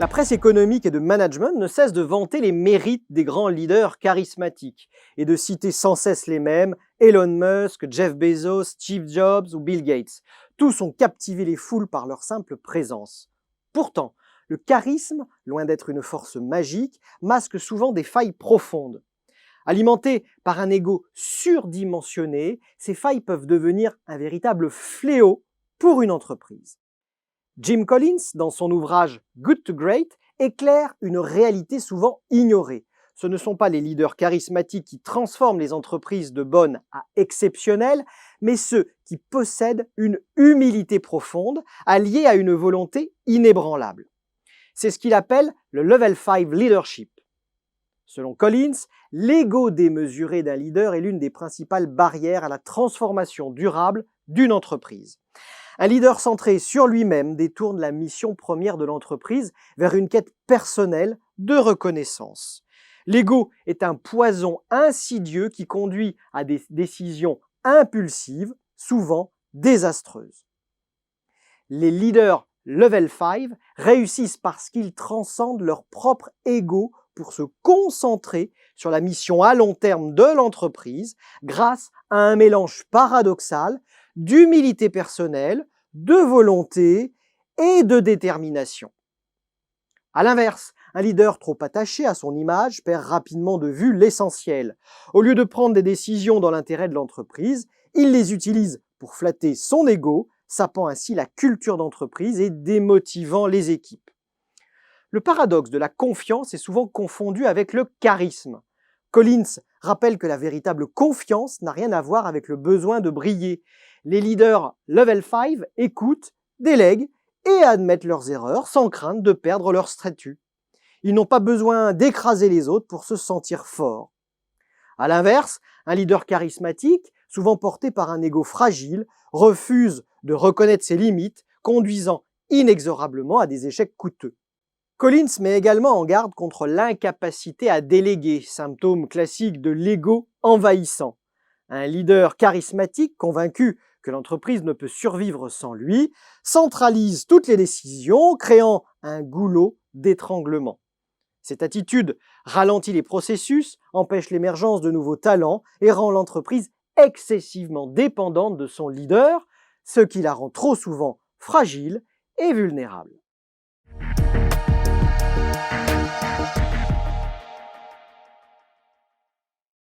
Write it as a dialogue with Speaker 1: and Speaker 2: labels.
Speaker 1: La presse économique et de management ne cesse de vanter les mérites des grands leaders charismatiques et de citer sans cesse les mêmes, Elon Musk, Jeff Bezos, Steve Jobs ou Bill Gates. Tous ont captivé les foules par leur simple présence. Pourtant, le charisme, loin d'être une force magique, masque souvent des failles profondes. Alimentées par un ego surdimensionné, ces failles peuvent devenir un véritable fléau pour une entreprise. Jim Collins, dans son ouvrage Good to Great, éclaire une réalité souvent ignorée. Ce ne sont pas les leaders charismatiques qui transforment les entreprises de bonnes à exceptionnelles, mais ceux qui possèdent une humilité profonde, alliée à une volonté inébranlable. C'est ce qu'il appelle le Level 5 Leadership. Selon Collins, l'ego démesuré d'un leader est l'une des principales barrières à la transformation durable d'une entreprise. Un leader centré sur lui-même détourne la mission première de l'entreprise vers une quête personnelle de reconnaissance. L'ego est un poison insidieux qui conduit à des décisions impulsives, souvent désastreuses. Les leaders Level 5 réussissent parce qu'ils transcendent leur propre ego pour se concentrer sur la mission à long terme de l'entreprise grâce à un mélange paradoxal d'humilité personnelle, de volonté et de détermination. À l'inverse, un leader trop attaché à son image perd rapidement de vue l'essentiel. Au lieu de prendre des décisions dans l'intérêt de l'entreprise, il les utilise pour flatter son ego, sapant ainsi la culture d'entreprise et démotivant les équipes. Le paradoxe de la confiance est souvent confondu avec le charisme. Collins rappelle que la véritable confiance n'a rien à voir avec le besoin de briller. Les leaders Level 5 écoutent, délèguent et admettent leurs erreurs sans crainte de perdre leur statut. Ils n'ont pas besoin d'écraser les autres pour se sentir forts. À l'inverse, un leader charismatique, souvent porté par un ego fragile, refuse de reconnaître ses limites, conduisant inexorablement à des échecs coûteux. Collins met également en garde contre l'incapacité à déléguer, symptôme classique de l'ego envahissant. Un leader charismatique, convaincu que l'entreprise ne peut survivre sans lui, centralise toutes les décisions, créant un goulot d'étranglement. Cette attitude ralentit les processus, empêche l'émergence de nouveaux talents et rend l'entreprise excessivement dépendante de son leader, ce qui la rend trop souvent fragile et vulnérable.